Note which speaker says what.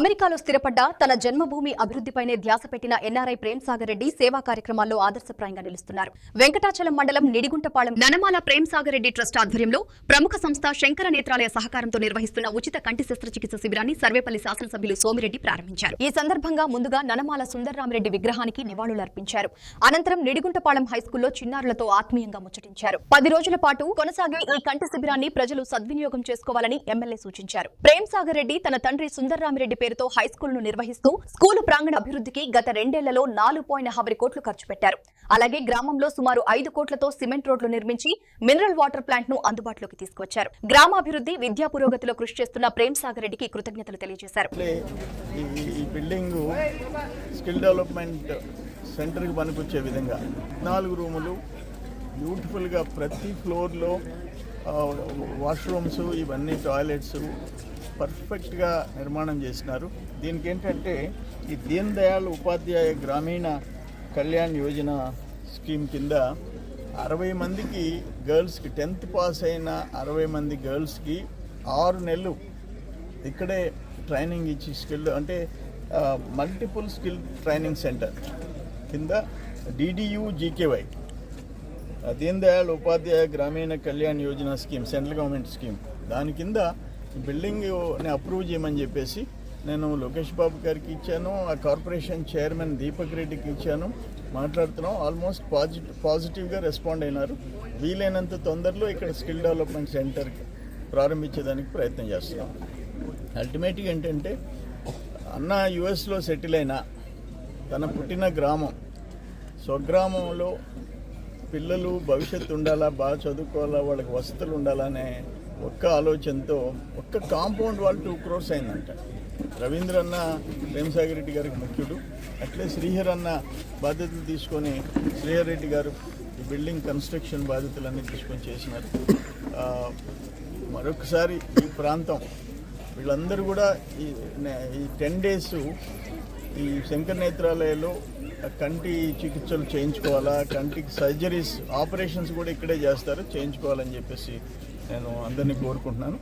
Speaker 1: అమెరికాలో స్థిరపడ్డ తన జన్మభూమి అభివృద్ధిపైనే ధ్యాస పెట్టిన ఎన్ఆర్ఐ ప్రేమ్ సాగర్ రెడ్డి సేవా కార్యక్రమాల్లో ఆదర్శప్రాయంగా నిలుస్తున్నారు. వెంకటాచలం మండలం నిడిగుంటపాళెం ననమాల ప్రేమ్ సాగర్ రెడ్డి ట్రస్ట్ ఆధ్వర్యంలో ప్రముఖ సంస్థ శంకర నేత్రాలయ సహకారంతో నిర్వహిస్తున్న ఉచిత కంటి శస్త్రచికిత్స శిబిరాన్ని సర్వేపల్లి శాసనసభ్యులు సోమిరెడ్డి ప్రారంభించారు. ఈ సందర్భంగా ముందుగా ననమాల సుందర్రామిరెడ్డి విగ్రహానికి నివాళులర్పించారు. అనంతరం నిడిగుంటపాళెం హైస్కూల్లో చిన్నారులతో ఆత్మీయంగా ముచ్చటించారు. 10 రోజుల పాటు కొనసాగే ఈ కంటి శిబిరాన్ని ప్రజలు సద్వినియోగం చేసుకోవాలని ఎమ్మెల్యే సూచించారు. ప్రేమ్ సాగర్ రెడ్డి తన తండ్రి సుందర్రామిరెడ్డి పేరుతో హైస్కూల్ ను నిర్వహిస్తూ స్కూలు ప్రాంగణ అభివృద్ధికి గత 2 ఏళ్లలో 4.50 కోట్లు ఖర్చు పెట్టారు. అలాగే గ్రామంలో సుమారు 5 కోట్లతో సిమెంట్ రోడ్లు నిర్మించి మినరల్ వాటర్ ప్లాంట్ ను అందుబాటులోకి తీసుకొచ్చారు. గ్రామాభివృద్ధి, విద్యా పురోగతిలో కృషి చేస్తున్న ప్రేమ్ సాగర్ రెడ్డికి కృతజ్ఞతలు తెలియజేశారు.
Speaker 2: ఈ బిల్డింగ్ స్కిల్ డెవలప్మెంట్ సెంటర్ కి పనికొచ్చే విధంగా 4 రూములు బ్యూటిఫుల్ గా ప్రతి ఫ్లోర్ లో వాష్రూమ్స్, ఇవన్నీ టాయిలెట్స్ పర్ఫెక్ట్గా నిర్మాణం చేసినారు. దీనికి ఏంటంటే ఈ దీన్ దయాళ్ ఉపాధ్యాయ గ్రామీణ కళ్యాణ్ యోజన స్కీమ్ కింద 60 మందికి గర్ల్స్కి 10th పాస్ అయిన 60 మంది గర్ల్స్కి 6 నెలలు ఇక్కడే ట్రైనింగ్ ఇచ్చి స్కిల్ అంటే మల్టిపుల్ స్కిల్ ట్రైనింగ్ సెంటర్ కింద DDU-GKY దీన్ దయాళ్ ఉపాధ్యాయ గ్రామీణ Kalyan Yojana scheme, central government scheme, దాని కింద బిల్డింగ్ని అప్రూవ్ చేయమని చెప్పేసి నేను లోకేష్ బాబు గారికి ఇచ్చాను, ఆ కార్పొరేషన్ చైర్మన్ దీపక్ రెడ్డికి ఇచ్చాను. మాట్లాడుతున్నాం. ఆల్మోస్ట్ పాజిటివ్గా రెస్పాండ్ అయినారు. వీలైనంత తొందరలో ఇక్కడ స్కిల్ డెవలప్మెంట్ సెంటర్ ప్రారంభించేదానికి ప్రయత్నం చేస్తున్నాం. అల్టిమేట్గా ఏంటంటే అన్న యుఎస్లో సెటిల్ అయిన తన పుట్టిన గ్రామం స్వగ్రామంలో పిల్లలు భవిష్యత్తు ఉండాలా, బాగా చదువుకోవాలా, వాళ్ళకి వసతులు ఉండాలనే ఒక్క ఆలోచనతో ఒక్క కాంపౌండ్ వాళ్ళు 2 crores అయిందంట. రవీంద్ర అన్న ప్రేమ్ సాగర్ రెడ్డి గారికి ముఖ్యుడు. అట్లే శ్రీహర్ అన్న బాధ్యతలు తీసుకొని శ్రీహర్ రెడ్డి గారు ఈ బిల్డింగ్ కన్స్ట్రక్షన్ బాధ్యతలన్నీ తీసుకొని చేసినారు. మరొకసారి ఈ ప్రాంతం వీళ్ళందరూ కూడా ఈ 10 days ఈ శంకర నేత్రాలయంలో కంటి చికిత్సలు చేయించుకోవాలా, కంటికి సర్జరీస్, ఆపరేషన్స్ కూడా ఇక్కడే చేస్తారు, చేయించుకోవాలని చెప్పేసి నేను అందరినీ కోరుకుంటున్నాను.